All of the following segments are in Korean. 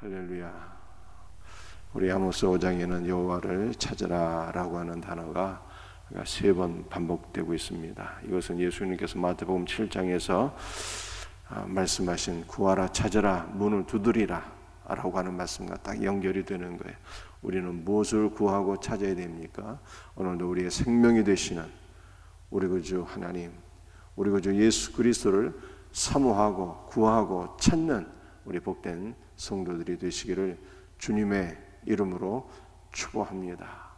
할렐루야. 우리 아모스 5장에는 여호와를 찾으라라고 하는 단어가 3번 반복되고 있습니다. 이것은 예수님께서 마태복음 7장에서 말씀하신 구하라 찾으라 문을 두드리라 라고 하는 말씀과 딱 연결이 되는 거예요. 우리는 무엇을 구하고 찾아야 됩니까? 오늘도 우리의 생명이 되시는 우리 구주 하나님, 우리 구주 예수 그리스도를 사모하고 구하고 찾는 우리 복된 성도들이 되시기를 주님의 이름으로 축복합니다.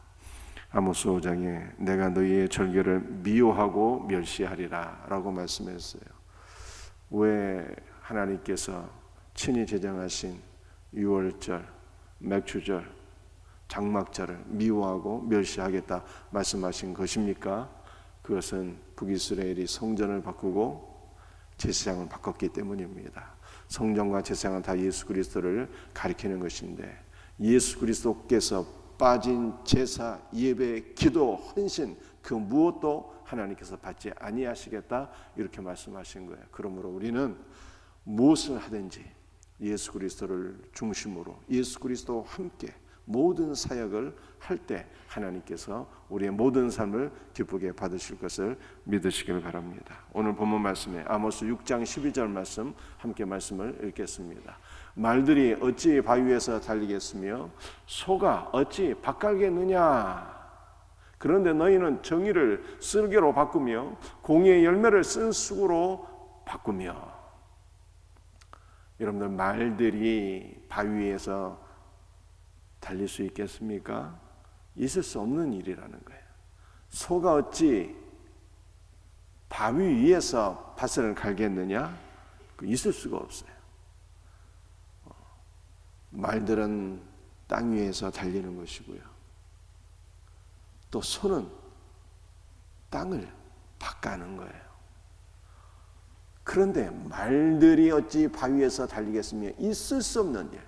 아모스 5장에 내가 너희의 절개를 미워하고 멸시하리라 라고 말씀했어요. 왜 하나님께서 친히 제정하신 유월절, 맥주절, 장막절을 미워하고 멸시하겠다 말씀하신 것입니까? 그것은 북이스라엘이 성전을 바꾸고 제사장을 바꿨기 때문입니다. 성전과 제사장은 다 예수 그리스도를 가리키는 것인데 예수 그리스도께서 빠진 제사, 예배, 기도, 헌신 그 무엇도 하나님께서 받지 아니하시겠다 이렇게 말씀하신 거예요. 그러므로 우리는 무엇을 하든지 예수 그리스도를 중심으로 예수 그리스도와 함께 모든 사역을 할 때 하나님께서 우리의 모든 삶을 기쁘게 받으실 것을 믿으시길 바랍니다. 오늘 본문 말씀에 아모스 6장 12절 말씀 함께 말씀을 읽겠습니다. 말들이 어찌 바위 위에서 달리겠으며 소가 어찌 밭 갈겠느냐. 그런데 너희는 정의를 쓸개로 바꾸며 공의의 열매를 쓴 쑥으로 바꾸며. 여러분들 말들이 바위 위에서 달릴 수 있겠습니까? 있을 수 없는 일이라는 거예요. 소가 어찌 바위 위에서 밭을 갈겠느냐? 있을 수가 없어요. 말들은 땅 위에서 달리는 것이고요. 또 소는 땅을 밭가는 거예요. 그런데 말들이 어찌 바위 위에서 달리겠으며 있을 수 없는 일.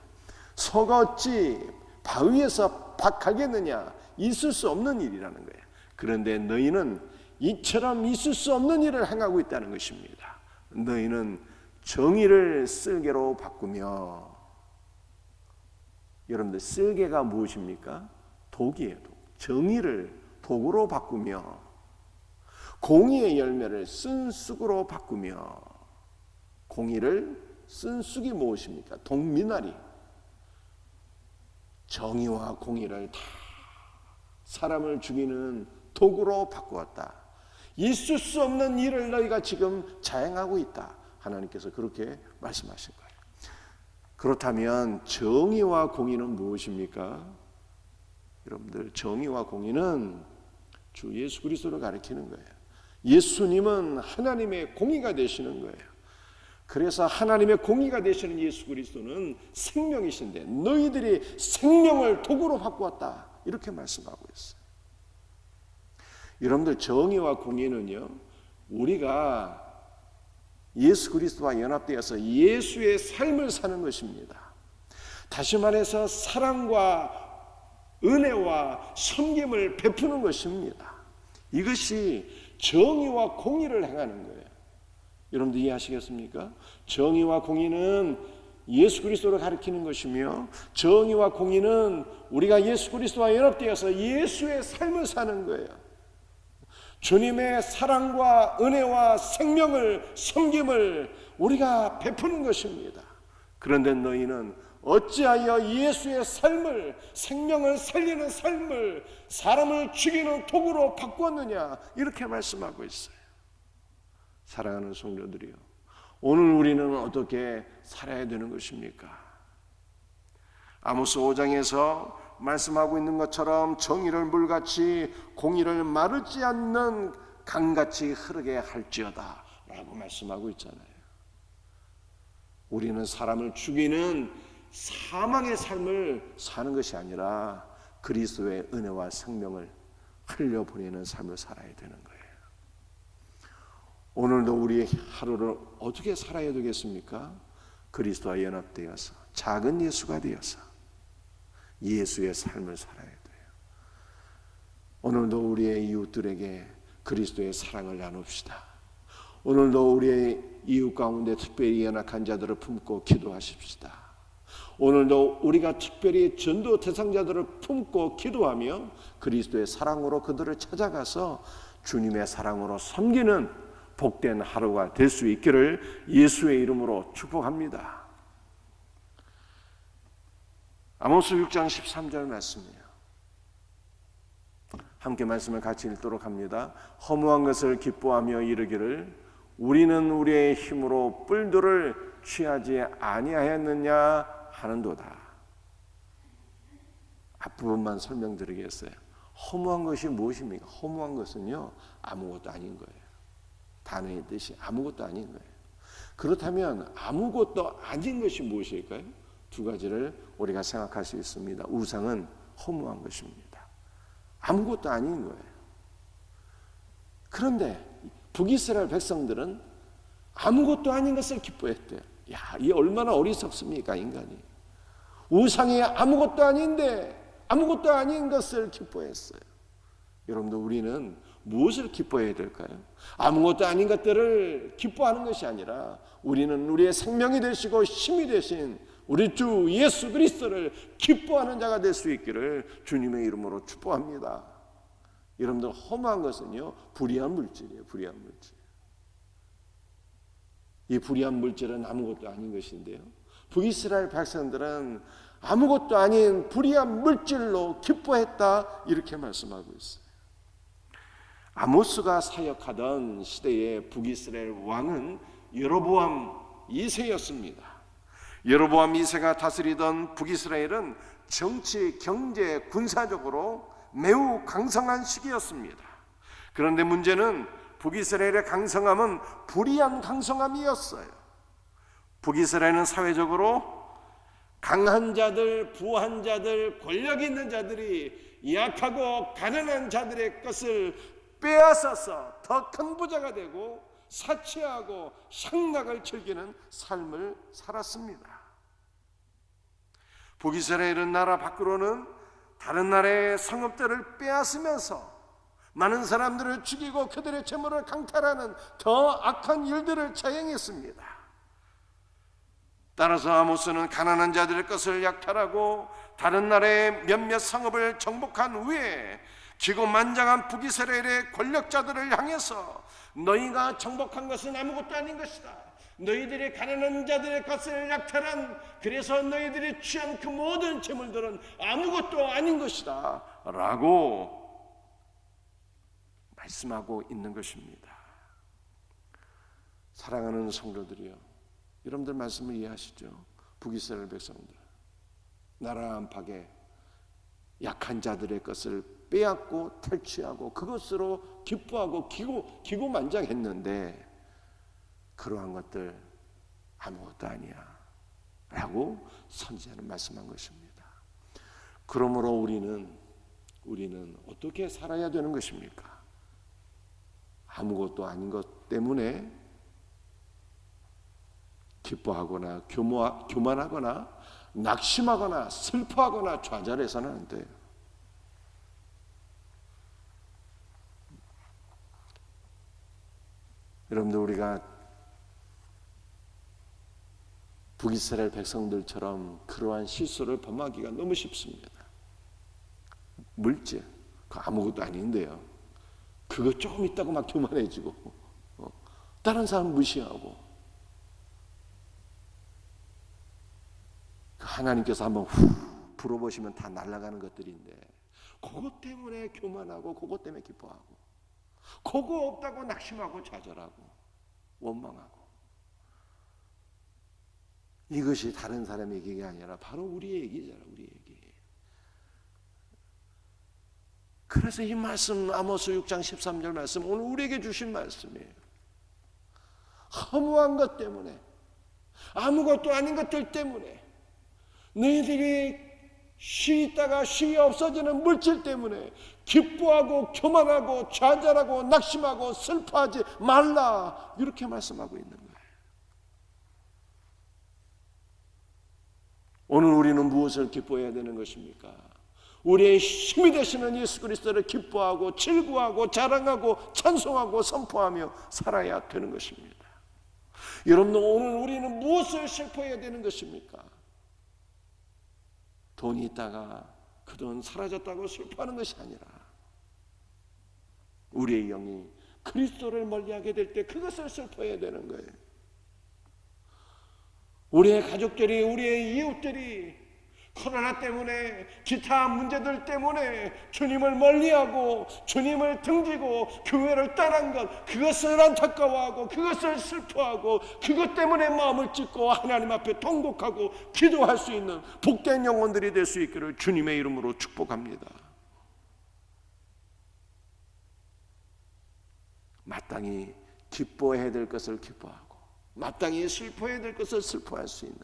소가 어찌 바위에서 밭 갈겠느냐? 있을 수 없는 일이라는 거예요. 그런데 너희는 이처럼 있을 수 없는 일을 행하고 있다는 것입니다. 너희는 정의를 쓸개로 바꾸며. 여러분들 쓸개가 무엇입니까? 독이에요. 독. 정의를 독으로 바꾸며 공의의 열매를 쓴 쑥으로 바꾸며. 공의를 쓴 쑥이 무엇입니까? 독미나리. 정의와 공의를 다 사람을 죽이는 도구로 바꾸었다. 있을 수 없는 일을 너희가 지금 자행하고 있다. 하나님께서 그렇게 말씀하신 거예요. 그렇다면 정의와 공의는 무엇입니까? 여러분들 정의와 공의는 주 예수 그리스도를 가리키는 거예요. 예수님은 하나님의 공의가 되시는 거예요. 그래서 하나님의 공의가 되시는 예수 그리스도는 생명이신데 너희들이 생명을 도구로 바꾸었다 이렇게 말씀하고 있어요. 여러분들 정의와 공의는요 우리가 예수 그리스도와 연합되어서 예수의 삶을 사는 것입니다. 다시 말해서 사랑과 은혜와 섬김을 베푸는 것입니다. 이것이 정의와 공의를 행하는 거예요. 여러분들 이해하시겠습니까? 정의와 공의는 예수 그리스도를 가리키는 것이며 정의와 공의는 우리가 예수 그리스도와 연합되어서 예수의 삶을 사는 거예요. 주님의 사랑과 은혜와 생명을 섬김을 우리가 베푸는 것입니다. 그런데 너희는 어찌하여 예수의 삶을 생명을 살리는 삶을 사람을 죽이는 도구로 바꾸었느냐 이렇게 말씀하고 있어요. 사랑하는 성도들이요, 오늘 우리는 어떻게 살아야 되는 것입니까? 아모스 5장에서 말씀하고 있는 것처럼 정의를 물같이 공의를 마르지 않는 강같이 흐르게 할지어다 라고 말씀하고 있잖아요. 우리는 사람을 죽이는 사망의 삶을 사는 것이 아니라 그리스도의 은혜와 생명을 흘려보내는 삶을 살아야 되는 거예요. 오늘도 우리 하루를 어떻게 살아야 되겠습니까? 그리스도와 연합되어서 작은 예수가 되어서 예수의 삶을 살아야 돼요. 오늘도 우리의 이웃들에게 그리스도의 사랑을 나눕시다. 오늘도 우리의 이웃 가운데 특별히 연약한 자들을 품고 기도하십시다. 오늘도 우리가 특별히 전도 대상자들을 품고 기도하며 그리스도의 사랑으로 그들을 찾아가서 주님의 사랑으로 섬기는 복된 하루가 될 수 있기를 예수의 이름으로 축복합니다. 아모스 6장 13절 말씀이에요. 함께 말씀을 같이 읽도록 합니다. 허무한 것을 기뻐하며 이르기를 우리는 우리의 힘으로 뿔들을 취하지 아니하였느냐 하는도다. 앞부분만 설명드리겠어요. 허무한 것이 무엇입니까? 허무한 것은요, 아무것도 아닌 거예요. 단어의 뜻이 아무것도 아닌 거예요. 그렇다면 아무것도 아닌 것이 무엇일까요? 두 가지를 우리가 생각할 수 있습니다. 우상은 허무한 것입니다. 아무것도 아닌 거예요. 그런데 북이스라엘 백성들은 아무것도 아닌 것을 기뻐했대요. 야, 이 얼마나 어리석습니까, 인간이. 우상이 아무것도 아닌데 아무것도 아닌 것을 기뻐했어요. 여러분들, 우리는 무엇을 기뻐해야 될까요? 아무것도 아닌 것들을 기뻐하는 것이 아니라 우리는 우리의 생명이 되시고 힘이 되신 우리 주 예수 그리스도를 기뻐하는 자가 될 수 있기를 주님의 이름으로 축복합니다. 여러분들, 허무한 것은요, 불의한 물질이에요. 불의한 물질. 이 불의한 물질은 아무것도 아닌 것인데요, 북이스라엘 백성들은 아무것도 아닌 불의한 물질로 기뻐했다, 이렇게 말씀하고 있어요. 아모스가 사역하던 시대의 북이스라엘 왕은 여로보암 2세였습니다. 여로보암 2세가 다스리던 북이스라엘은 정치, 경제, 군사적으로 매우 강성한 시기였습니다. 그런데 문제는 북이스라엘의 강성함은 불의한 강성함이었어요. 북이스라엘은 사회적으로 강한 자들, 부한 자들, 권력 있는 자들이 약하고 가난한 자들의 것을 빼앗아서 더 큰 부자가 되고 사치하고 향락을 즐기는 삶을 살았습니다. 북이스라엘은 나라 밖으로는 다른 나라의 성읍들을 빼앗으면서 많은 사람들을 죽이고 그들의 재물을 강탈하는 더 악한 일들을 자행했습니다. 따라서 아모스는 가난한 자들의 것을 약탈하고 다른 나라의 몇몇 성읍을 정복한 후에 기고만장한 북이스라엘의 권력자들을 향해서 너희가 정복한 것은 아무것도 아닌 것이다. 너희들이 가난한 자들의 것을 약탈한, 그래서 너희들이 취한 그 모든 재물들은 아무것도 아닌 것이다 라고 말씀하고 있는 것입니다. 사랑하는 성도들이요, 여러분들 말씀을 이해하시죠? 북이스라엘 백성들, 나라 안팎에 약한 자들의 것을 빼앗고 탈취하고 그것으로 기뻐하고 기고만장했는데 그러한 것들 아무것도 아니야 라고 선지자는 말씀한 것입니다. 그러므로 우리는 어떻게 살아야 되는 것입니까? 아무것도 아닌 것 때문에 기뻐하거나 교만하거나 낙심하거나 슬퍼하거나 좌절해서는 안 돼요. 여러분들, 우리가 북이스라엘 백성들처럼 그러한 실수를 범하기가 너무 쉽습니다. 물질, 그거 아무것도 아닌데요, 그거 조금 있다고 막 교만해지고 다른 사람 무시하고, 하나님께서 한번 후 불어보시면 다 날아가는 것들인데 그것 때문에 교만하고 그것 때문에 기뻐하고 그거 없다고 낙심하고 좌절하고 원망하고, 이것이 다른 사람의 얘기가 아니라 바로 우리의 얘기잖아, 우리의 얘기. 그래서 이 말씀, 아모스 6장 13절 말씀, 오늘 우리에게 주신 말씀이에요. 허무한 것 때문에, 아무것도 아닌 것들 때문에, 너희들이 쉬 있다가 쉬 없어지는 물질 때문에 기뻐하고 교만하고 좌절하고 낙심하고 슬퍼하지 말라, 이렇게 말씀하고 있는 거예요. 오늘 우리는 무엇을 기뻐해야 되는 것입니까? 우리의 힘이 되시는 예수 그리스도를 기뻐하고 즐거워하고 자랑하고 찬송하고 선포하며 살아야 되는 것입니다. 여러분, 오늘 우리는 무엇을 슬퍼해야 되는 것입니까? 돈이 있다가 그 돈 사라졌다고 슬퍼하는 것이 아니라 우리의 영이 그리스도를 멀리하게 될 때 그것을 슬퍼해야 되는 거예요. 우리의 가족들이, 우리의 이웃들이 코로나 때문에, 기타 문제들 때문에 주님을 멀리하고 주님을 등지고 교회를 떠난 것, 그것을 안타까워하고 그것을 슬퍼하고 그것 때문에 마음을 찢고 하나님 앞에 통곡하고 기도할 수 있는 복된 영혼들이 될 수 있기를 주님의 이름으로 축복합니다. 마땅히 기뻐해야 될 것을 기뻐하고 마땅히 슬퍼해야 될 것을 슬퍼할 수 있는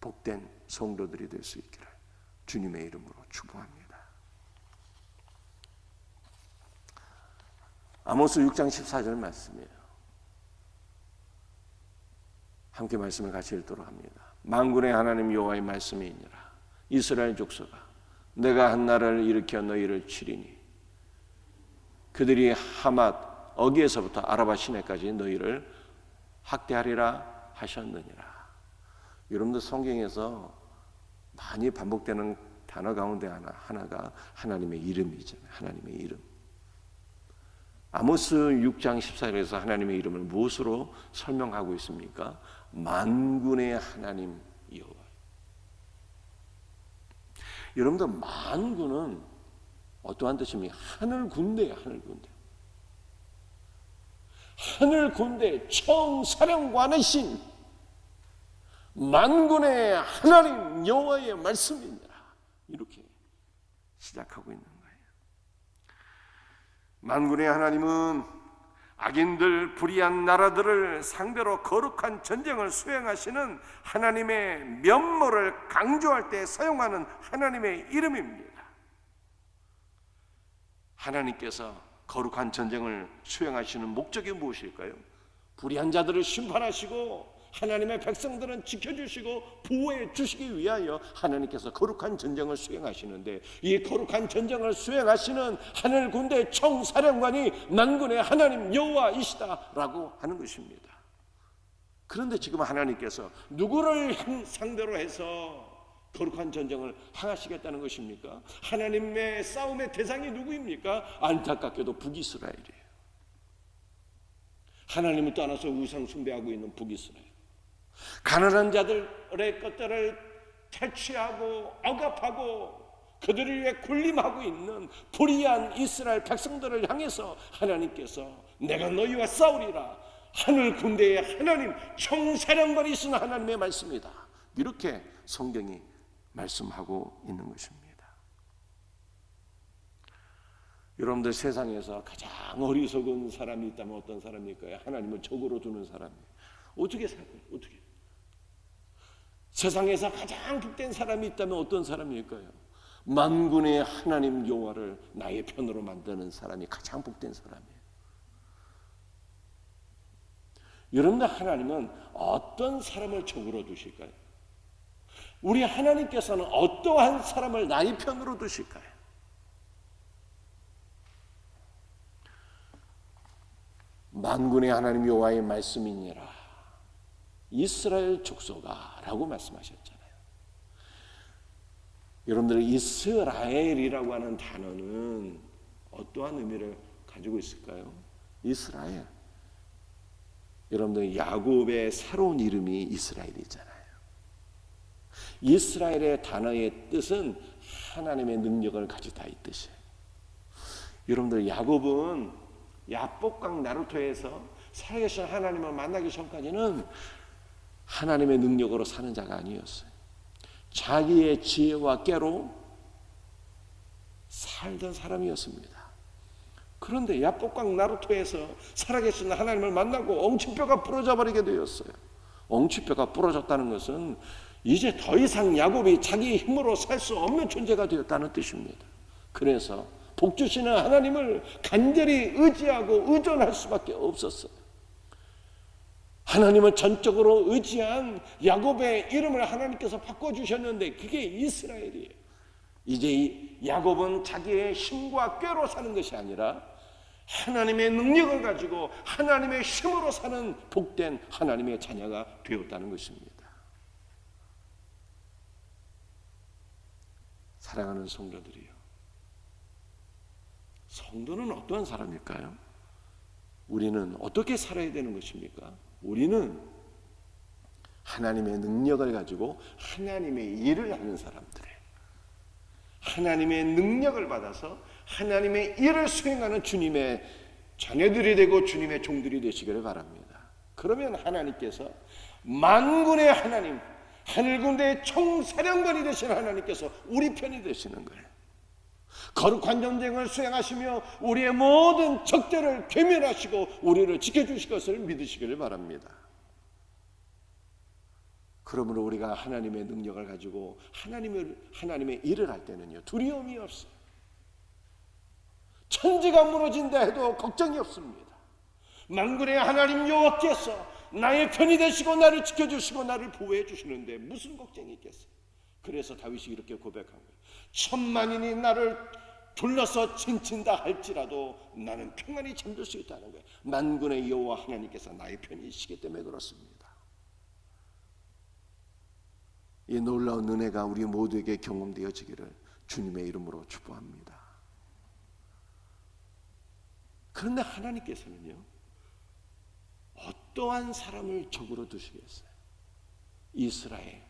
복된 성도들이 될 수 있기를 주님의 이름으로 축복합니다. 아모스 6장 14절 말씀이에요. 함께 말씀을 같이 읽도록 합니다. 만군의 하나님 여호와의 말씀이니라. 이스라엘 족속아, 내가 한 나라를 일으켜 너희를 치리니 그들이 하맛 어기에서부터 아라바 시내까지 너희를 학대하리라 하셨느니라. 여러분들 성경에서 많이 반복되는 단어 가운데 하나가 하나님의 이름이잖아요. 하나님의 이름. 아모스 6장 14절에서 하나님의 이름을 무엇으로 설명하고 있습니까? 만군의 하나님 여호와. 여러분들 만군은 어떠한 뜻입니까? 하늘 군대예요. 하늘 군대. 하늘 군대 총사령관의 신 만군의 하나님 여호와의 말씀이니라. 이렇게 시작하고 있는 거예요. 만군의 하나님은 악인들 불의한 나라들을 상대로 거룩한 전쟁을 수행하시는 하나님의 면모를 강조할 때 사용하는 하나님의 이름입니다. 하나님께서 거룩한 전쟁을 수행하시는 목적이 무엇일까요? 불의한 자들을 심판하시고 하나님의 백성들은 지켜주시고 보호해 주시기 위하여 하나님께서 거룩한 전쟁을 수행하시는데, 이 거룩한 전쟁을 수행하시는 하늘 군대 총사령관이 만군의 하나님 여호와이시다라고 하는 것입니다. 그런데 지금 하나님께서 누구를 상대로 해서 거룩한 전쟁을 행하시겠다는 것입니까? 하나님의 싸움의 대상이 누구입니까? 안타깝게도 북이스라엘이에요. 하나님을 떠나서 우상 숭배하고 있는 북이스라엘. 가난한 자들의 것들을 탈취하고 억압하고 그들을 위해 군림하고 있는 불의한 이스라엘 백성들을 향해서 하나님께서 내가 너희와 싸우리라, 하늘 군대의 하나님 총사령관이신 하나님의 말씀이다, 이렇게 성경이 말씀하고 있는 것입니다. 여러분들 세상에서 가장 어리석은 사람이 있다면 어떤 사람일까요? 하나님을 적으로 두는 사람이에요. 어떻게 살아요? 어떻게? 세상에서 가장 복된 사람이 있다면 어떤 사람일까요? 만군의 하나님 여호와를 나의 편으로 만드는 사람이 가장 복된 사람이에요. 여러분들 하나님은 어떤 사람을 적으로 두실까요? 우리 하나님께서는 어떠한 사람을 나의 편으로 두실까요? 만군의 하나님 여호와의 말씀이니라. 이스라엘 족속아 라고 말씀하셨잖아요. 여러분들 이스라엘이라고 하는 단어는 어떠한 의미를 가지고 있을까요? 이스라엘, 여러분들 야곱의 새로운 이름이 이스라엘이잖아요. 이스라엘의 단어의 뜻은 하나님의 능력을 가지다 이 뜻이에요. 여러분들 야곱은 야복강 나루토에서 살아계신 하나님을 만나기 전까지는 하나님의 능력으로 사는 자가 아니었어요. 자기의 지혜와 깨로 살던 사람이었습니다. 그런데 야복강 나루토에서 살아계신 하나님을 만나고 엉치뼈가 부러져 버리게 되었어요. 엉치뼈가 부러졌다는 것은 이제 더 이상 야곱이 자기 힘으로 살 수 없는 존재가 되었다는 뜻입니다. 그래서 복 주시는 하나님을 간절히 의지하고 의존할 수밖에 없었어요. 하나님을 전적으로 의지한 야곱의 이름을 하나님께서 바꿔주셨는데 그게 이스라엘이에요. 이제 이 야곱은 자기의 힘과 꾀로 사는 것이 아니라 하나님의 능력을 가지고 하나님의 힘으로 사는 복된 하나님의 자녀가 되었다는 것입니다. 사랑하는 성도들이요, 성도는 어떠한 사람일까요? 우리는 어떻게 살아야 되는 것입니까? 우리는 하나님의 능력을 가지고 하나님의 일을 하는 사람들이에요. 하나님의 능력을 받아서 하나님의 일을 수행하는 주님의 자녀들이 되고 주님의 종들이 되시기를 바랍니다. 그러면 하나님께서 만군의 하나님, 하늘군대의 총사령관이 되신 하나님께서 우리 편이 되시는 거예요. 거룩한 전쟁을 수행하시며 우리의 모든 적들을 괴멸하시고 우리를 지켜주실 것을 믿으시기를 바랍니다. 그러므로 우리가 하나님의 능력을 가지고 하나님의 일을 할 때는요, 두려움이 없어요. 천지가 무너진다 해도 걱정이 없습니다. 만군의 하나님 여호와께서 나의 편이 되시고 나를 지켜주시고 나를 보호해 주시는데 무슨 걱정이 있겠어요? 그래서 다윗이 이렇게 고백한 거예요. 천만인이 나를 둘러서 친친다 할지라도 나는 평안히 잠들 수 있다는 거예요. 만군의 여호와 하나님께서 나의 편이시기 때문에 그렇습니다. 이 놀라운 은혜가 우리 모두에게 경험되어지기를 주님의 이름으로 축복합니다. 그런데 하나님께서는요, 어떠한 사람을 적으로 두시겠어요? 이스라엘.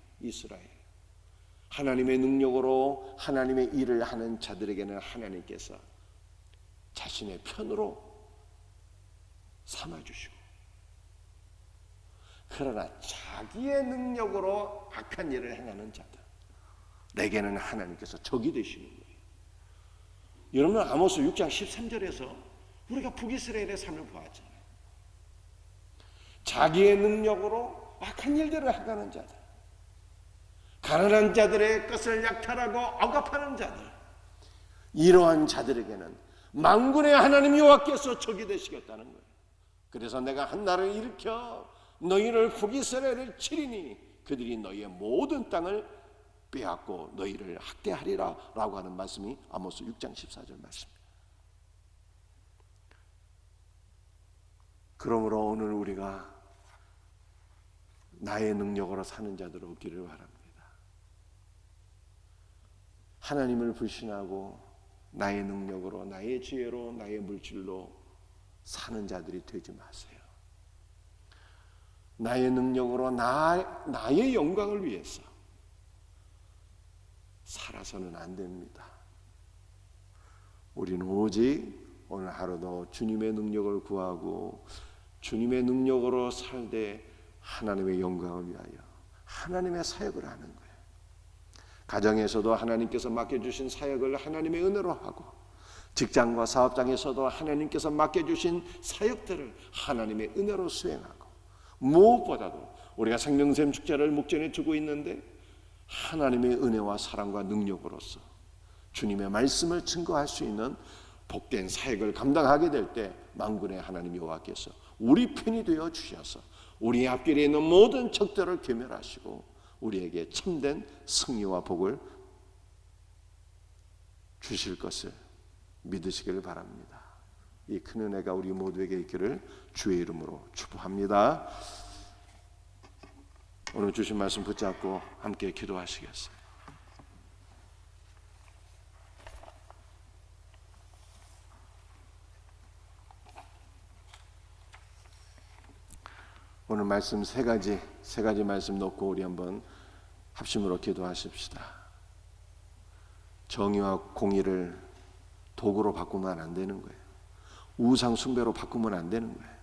하나님의 능력으로 하나님의 일을 하는 자들에게는 하나님께서 자신의 편으로 삼아주시고, 그러나 자기의 능력으로 악한 일을 행하는 자들, 내게는 하나님께서 적이 되시는 거예요. 여러분, 아모스 6장 13절에서 우리가 북이스라엘의 삶을 보았잖아요. 자기의 능력으로 악한 일들을 행하는 자들, 가난한 자들의 것을 약탈하고 억압하는 자들, 이러한 자들에게는 만군의 하나님 여호와께서 적이 되시겠다는 거예요. 그래서 내가 한 날을 일으켜 너희를 북이스라엘을 치리니 그들이 너희의 모든 땅을 빼앗고 너희를 학대하리라 라고 하는 말씀이 아모스 6장 14절 말씀입니다. 그러므로 오늘 우리가 나의 능력으로 사는 자들 없기를 바랍니다. 하나님을 불신하고 나의 능력으로, 나의 지혜로, 나의 물질로 사는 자들이 되지 마세요. 나의 능력으로 나의 영광을 위해서 살아서는 안 됩니다. 우리는 오직 오늘 하루도 주님의 능력을 구하고 주님의 능력으로 살되 하나님의 영광을 위하여 하나님의 사역을 하는 거예요. 가정에서도 하나님께서 맡겨주신 사역을 하나님의 은혜로 하고, 직장과 사업장에서도 하나님께서 맡겨주신 사역들을 하나님의 은혜로 수행하고, 무엇보다도 우리가 생명샘 축제를 목전에 두고 있는데 하나님의 은혜와 사랑과 능력으로서 주님의 말씀을 증거할 수 있는 복된 사역을 감당하게 될 때 만군의 하나님 여호와께서 우리 편이 되어 주셔서 우리 앞길에 있는 모든 적들을 괴멸하시고 우리에게 참된 승리와 복을 주실 것을 믿으시길 바랍니다. 이 큰 은혜가 우리 모두에게 있기를 주의 이름으로 축복합니다. 오늘 주신 말씀 붙잡고 함께 기도하시겠어요? 오늘 말씀 세 가지 말씀 놓고 우리 한번 합심으로 기도하십시다. 정의와 공의를 도구로 바꾸면 안 되는 거예요. 우상 숭배로 바꾸면 안 되는 거예요.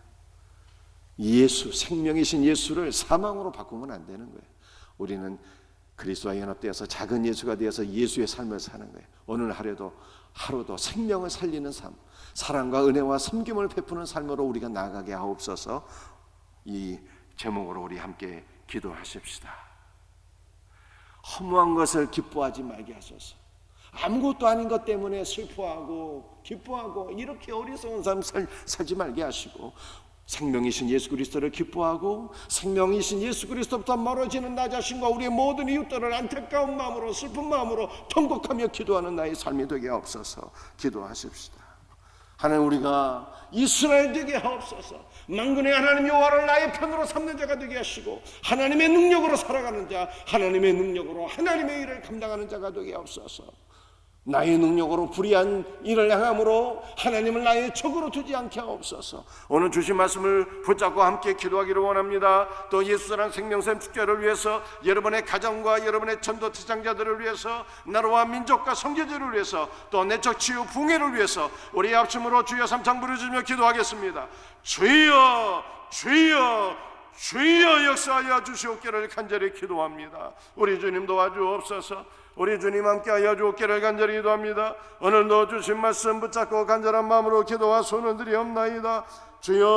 생명이신 예수를 사망으로 바꾸면 안 되는 거예요. 우리는 그리스도와 연합되어서 작은 예수가 되어서 예수의 삶을 사는 거예요. 오늘 하루도 생명을 살리는 삶, 사랑과 은혜와 섬김을 베푸는 삶으로 우리가 나아가게 하옵소서. 이 제목으로 우리 함께 기도하십시다. 허무한 것을 기뻐하지 말게 하소서. 아무것도 아닌 것 때문에 슬퍼하고 기뻐하고 이렇게 어리석은 삶 살지 말게 하시고, 생명이신 예수 그리스도를 기뻐하고 생명이신 예수 그리스도부터 멀어지는 나 자신과 우리의 모든 이웃들을 안타까운 마음으로, 슬픈 마음으로 통곡하며 기도하는 나의 삶이 되게 하옵소서. 기도하십시다. 하나님, 우리가 이스라엘 되게 하옵소서. 만군의 하나님 여호와를 나의 편으로 삼는 자가 되게 하시고 하나님의 능력으로 살아가는 자, 하나님의 능력으로 하나님의 일을 감당하는 자가 되게 하옵소서. 나의 능력으로 불의한 일을 행함으로 하나님을 나의 적으로 두지 않게 하옵소서. 오늘 주신 말씀을 붙잡고 함께 기도하기를 원합니다. 또 예수사랑 생명샘 축제를 위해서, 여러분의 가정과 여러분의 전도 대상자들을 위해서, 나라와 민족과 선교제를 위해서, 또 내적 치유 붕해를 위해서 우리 합심으로 주여 삼창 부르짖으며 기도하겠습니다. 주여, 주여, 주여 역사하여 주시옵기를 간절히 기도합니다. 우리 주님 도와주옵소서. 우리 주님 함께하여 주옵기를 간절히 기도합니다. 오늘도 주신 말씀 붙잡고 간절한 마음으로 기도와 손을 드리옵나이다. 주여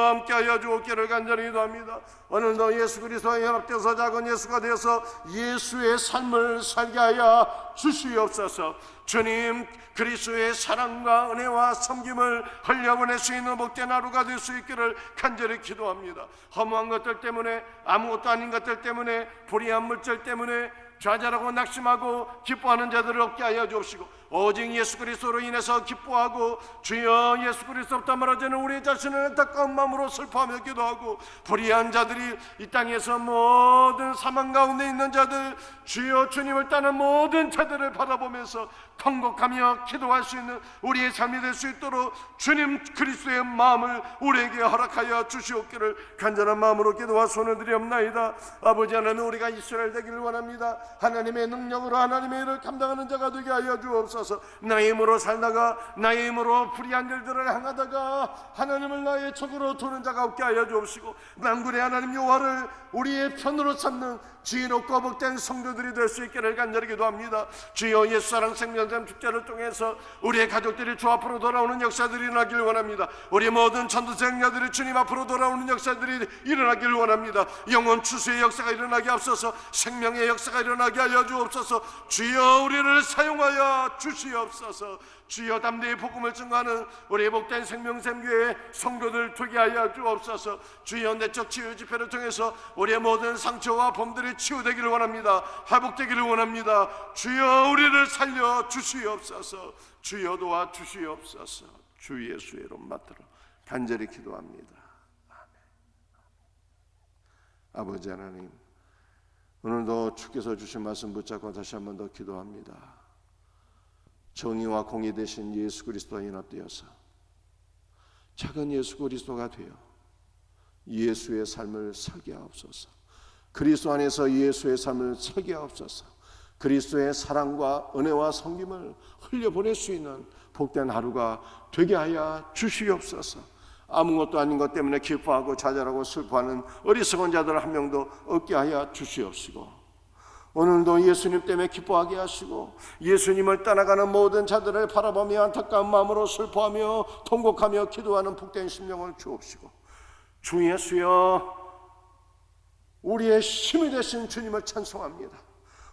함께하여 주옵기를 간절히 기도합니다. 오늘도 예수 그리스도와 연합되어서 작은 예수가 되어서 예수의 삶을 살게 하여 주시옵소서. 주님 그리스도의 사랑과 은혜와 섬김을 흘려보낼 수 있는 복된 하루가 될 수 있기를 간절히 기도합니다. 허무한 것들 때문에, 아무것도 아닌 것들 때문에, 불의한 물질 때문에 좌절하고 낙심하고 기뻐하는 자들을 얻게 하여 주옵시고, 오직 예수 그리스도로 인해서 기뻐하고 주여 예수 그리스도부터 멀어지는 우리 자신을 안타까운 마음으로 슬퍼하며 기도하고, 불의한 자들이 이 땅에서 모든 사망 가운데 있는 자들, 주여 주님을 따는 모든 자들을 바라보면서 통곡하며 기도할 수 있는 우리의 삶이 될 수 있도록 주님 그리스도의 마음을 우리에게 허락하여 주시옵기를 간절한 마음으로 기도와 손을 드리옵나이다. 아버지 하나님, 우리가 이스라엘 되기를 원합니다. 하나님의 능력으로 하나님의 일을 감당하는 자가 되게 하여 주옵소서. 나의 힘으로 살다가, 나의 힘으로 불의한 일들을 행하다가 하나님을 나의 적으로 두는 자가 없게 하여 주옵시고, 만군의 하나님 여호와를 우리의 편으로 삼는 지혜롭고 복된 성도들이 될 수 있기를 간절히 기도합니다. 주여 예수사랑 생명샘 축제를 통해서 우리의 가족들이 주 앞으로 돌아오는 역사들이 일어나길 원합니다. 우리 모든 전도생자들이 주님 앞으로 돌아오는 역사들이 일어나길 원합니다. 영혼 추수의 역사가 일어나게 앞서서 생명의 역사가 일어나게 하여 주옵소서. 주여 우리를 사용하여 주시옵소서. 주여 담대히 복음을 증거하는 우리 복된 생명샘교회 성도들 되게 하여 주옵소서. 주여 내적 치유 집회를 통해서 우리의 모든 상처와 범들이 치유되기를 원합니다. 회복되기를 원합니다. 주여 우리를 살려 주시옵소서. 주여 도와 주시옵소서. 주 예수의 이름 받들어 간절히 기도합니다. 아멘. 아버지 하나님, 오늘도 주께서 주신 말씀 붙잡고 다시 한 번 더 기도합니다. 정의와 공의 되신 예수 그리스도와 연합되어서 작은 예수 그리스도가 되어 예수의 삶을 살게 하옵소서. 그리스도 안에서 예수의 삶을 살게 하옵소서. 그리스도의 사랑과 은혜와 섬김을 흘려보낼 수 있는 복된 하루가 되게 하여 주시옵소서. 아무것도 아닌 것 때문에 기뻐하고 좌절하고 슬퍼하는 어리석은 자들 한 명도 없게 하여 주시옵시고, 오늘도 예수님 때문에 기뻐하게 하시고 예수님을 떠나가는 모든 자들을 바라보며 안타까운 마음으로 슬퍼하며 통곡하며 기도하는 복된 심령을 주옵시고, 주 예수여, 우리의 힘이 되신 주님을 찬송합니다.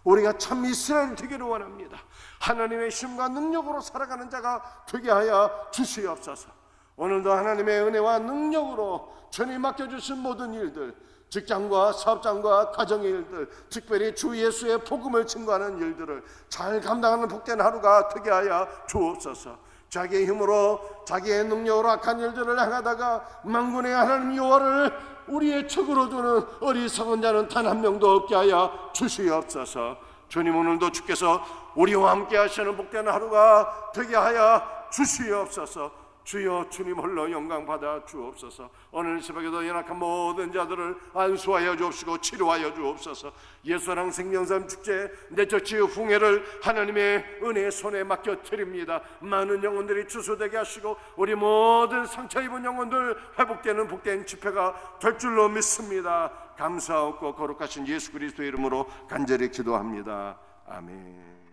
우리가 참 이스라엘 되기를 원합니다. 하나님의 힘과 능력으로 살아가는 자가 되게 하여 주시옵소서. 오늘도 하나님의 은혜와 능력으로 주님 맡겨주신 모든 일들, 직장과 사업장과 가정의 일들, 특별히 주 예수의 복음을 증거하는 일들을 잘 감당하는 복된 하루가 되게 하여 주옵소서. 자기의 힘으로 자기의 능력으로 악한 일들을 행하다가 만군의 하나님 여호와를 우리의 적으로 두는 어리석은 자는 단 한 명도 없게 하여 주시옵소서. 주님, 오늘도 주께서 우리와 함께 하시는 복된 하루가 되게 하여 주시옵소서. 주여, 주님 홀로 영광 받아 주옵소서. 오늘 새벽에도 연약한 모든 자들을 안수하여 주옵시고 치료하여 주옵소서. 예수랑 생명샘 축제 내적 치유 붕해를 하나님의 은혜의 손에 맡겨 드립니다. 많은 영혼들이 추수되게 하시고 우리 모든 상처 입은 영혼들 회복되는 복된 집회가 될 줄로 믿습니다. 감사하고 거룩하신 예수 그리스도의 이름으로 간절히 기도합니다. 아멘.